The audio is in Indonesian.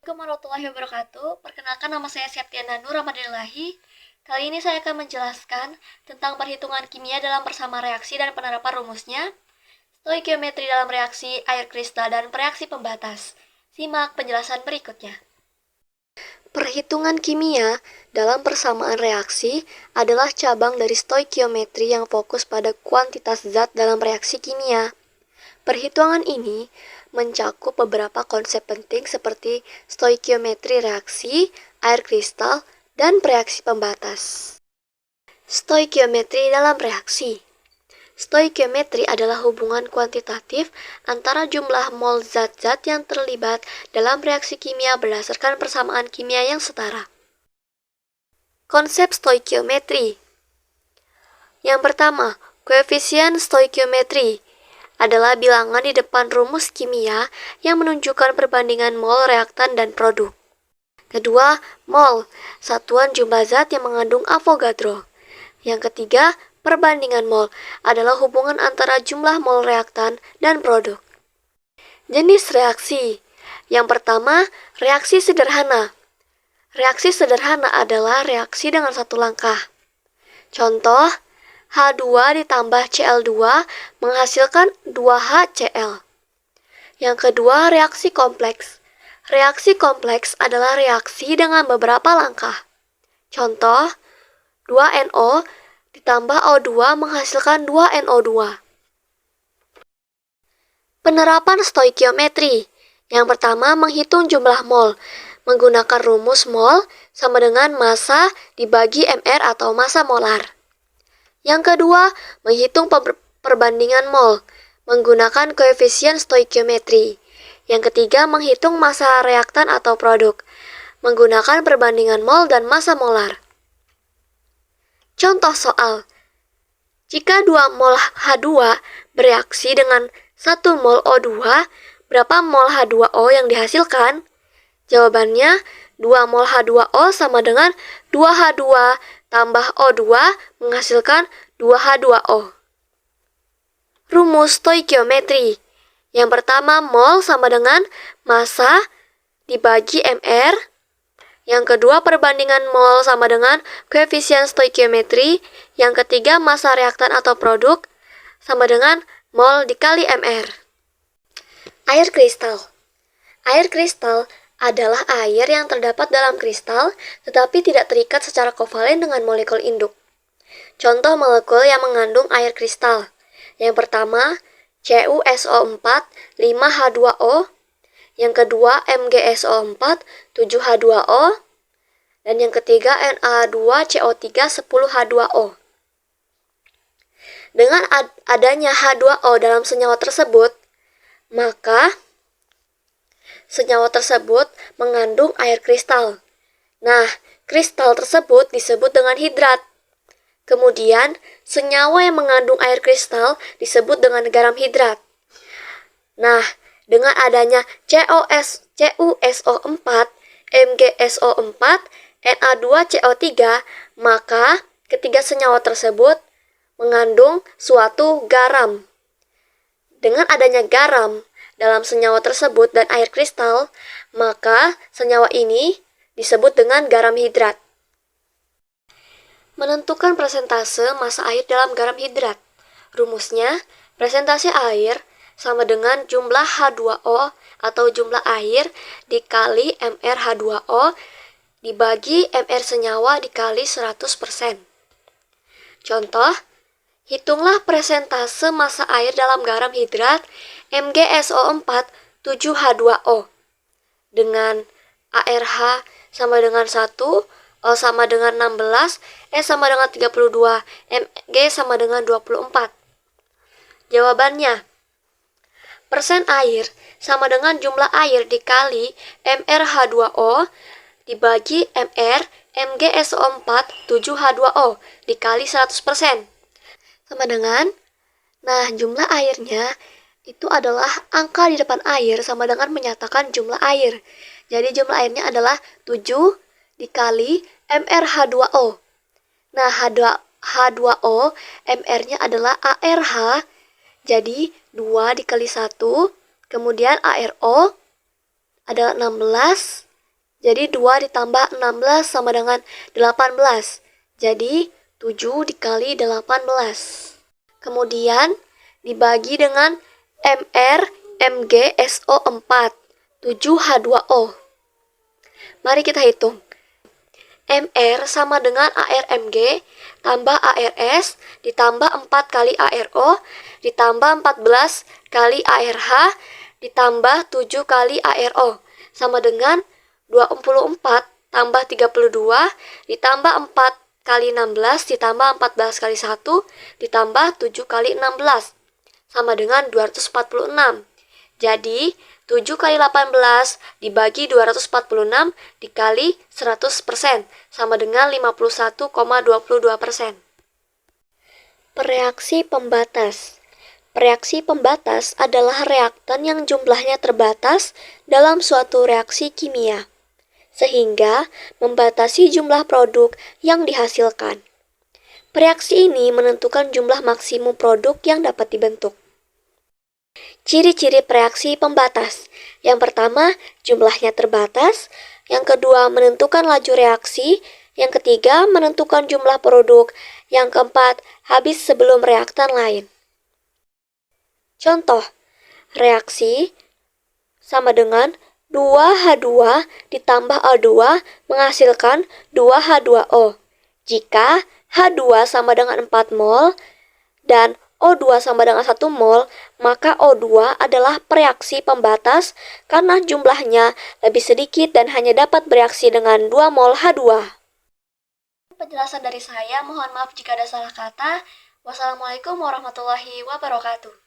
Assalamualaikum warahmatullahi wabarakatuh. Perkenalkan, nama saya Septiana Nur Ramadhanillahi. Kali ini saya akan menjelaskan tentang perhitungan kimia dalam persamaan reaksi dan penerapan rumusnya, stoikiometri dalam reaksi air kristal dan reaksi pembatas. Simak penjelasan berikutnya. Perhitungan kimia dalam persamaan reaksi adalah cabang dari stoikiometri yang fokus pada kuantitas zat dalam reaksi kimia. Perhitungan ini mencakup beberapa konsep penting seperti stoikiometri reaksi, air kristal, dan reaksi pembatas. Stoikiometri dalam reaksi. Stoikiometri adalah hubungan kuantitatif antara jumlah mol zat-zat yang terlibat dalam reaksi kimia berdasarkan persamaan kimia yang setara. Konsep stoikiometri. Yang pertama, koefisien stoikiometri adalah bilangan di depan rumus kimia yang menunjukkan perbandingan mol reaktan dan produk. Kedua, mol, satuan jumlah zat yang mengandung Avogadro. Yang ketiga, perbandingan mol adalah hubungan antara jumlah mol reaktan dan produk. Jenis reaksi. Yang pertama, reaksi sederhana. Reaksi sederhana adalah reaksi dengan satu langkah. Contoh, H2 ditambah Cl2 menghasilkan 2HCl. Yang kedua, reaksi kompleks. Reaksi kompleks adalah reaksi dengan beberapa langkah. Contoh, 2NO ditambah O2 menghasilkan 2NO2. Penerapan stoikiometri. Yang pertama, menghitung jumlah mol. Menggunakan rumus mol sama dengan massa dibagi Mr atau massa molar. Yang kedua, menghitung perbandingan mol menggunakan koefisien stoikiometri. Yang ketiga, menghitung massa reaktan atau produk menggunakan perbandingan mol dan massa molar. Contoh soal. Jika 2 mol H2 bereaksi dengan 1 mol O2, berapa mol H2O yang dihasilkan? Jawabannya, 2 mol H2O sama dengan 2H2 tambah O2 menghasilkan 2H2O. Rumus stoikiometri. Yang pertama, mol sama dengan massa dibagi Mr. Yang kedua, perbandingan mol sama dengan koefisien stoikiometri. Yang ketiga, massa reaktan atau produk sama dengan mol dikali Mr. Air kristal. Air kristal adalah air yang terdapat dalam kristal tetapi tidak terikat secara kovalen dengan molekul induk. Contoh molekul yang mengandung air kristal. Yang pertama, CuSO4 5H2O, yang kedua MgSO4 7H2O, dan yang ketiga Na2CO3 10H2O. Dengan adanya H2O dalam senyawa tersebut, maka senyawa tersebut mengandung air kristal. Nah, kristal tersebut disebut dengan hidrat. Kemudian, senyawa yang mengandung air kristal disebut dengan garam hidrat. Nah, dengan adanya CuSO4, MgSO4, Na2CO3, maka ketiga senyawa tersebut mengandung suatu garam. Dengan adanya garam dalam senyawa tersebut dan air kristal, maka senyawa ini disebut dengan garam hidrat. Menentukan persentase massa air dalam garam hidrat. Rumusnya, presentase air sama dengan jumlah H2O atau jumlah air dikali Mr H2O dibagi Mr senyawa dikali 100%. Contoh, hitunglah persentase massa air dalam garam hidrat MgSO4 7H2O dengan ARH sama dengan 1, O sama dengan 16, S sama dengan 32, Mg sama dengan 24. Jawabannya, persen air sama dengan jumlah air dikali Mr H2O dibagi Mr MgSO4 7H2O dikali 100%. Sama dengan, nah jumlah airnya itu adalah angka di depan air sama dengan menyatakan jumlah air. Jadi jumlah airnya adalah 7 dikali MrH2O. Nah, H2O, MR-nya adalah ARH. Jadi 2 dikali 1, kemudian ARO adalah 16, Jadi 2 ditambah 16 sama dengan 18. Jadi 7 dikali 18. Kemudian dibagi dengan Mr MgSO4 7H2O. Mari kita hitung. Mr sama dengan ArMg tambah ArS ditambah 4 kali ArO ditambah 14 kali ArH ditambah 7 kali ArO sama dengan 24 tambah 32 ditambah 4 kali 16 ditambah 14 kali 1 ditambah 7 kali 16 sama dengan 246. Jadi 7 kali 18 dibagi 246 dikali 100% sama dengan 51,22%. Reaksi pembatas. Reaksi pembatas adalah reaktan yang jumlahnya terbatas dalam suatu reaksi kimia, sehingga membatasi jumlah produk yang dihasilkan. Reaksi ini menentukan jumlah maksimum produk yang dapat dibentuk. Ciri-ciri reaksi pembatas. Yang pertama, jumlahnya terbatas. Yang kedua, menentukan laju reaksi. Yang ketiga, menentukan jumlah produk. Yang keempat, habis sebelum reaktan lain. Contoh, reaksi sama dengan 2H2 ditambah O2 menghasilkan 2H2O. Jika H2 sama dengan 4 mol dan O2 sama dengan 1 mol, maka O2 adalah reaksi pembatas karena jumlahnya lebih sedikit dan hanya dapat bereaksi dengan 2 mol H2. Penjelasan dari saya, mohon maaf jika ada salah kata. Wassalamualaikum warahmatullahi wabarakatuh.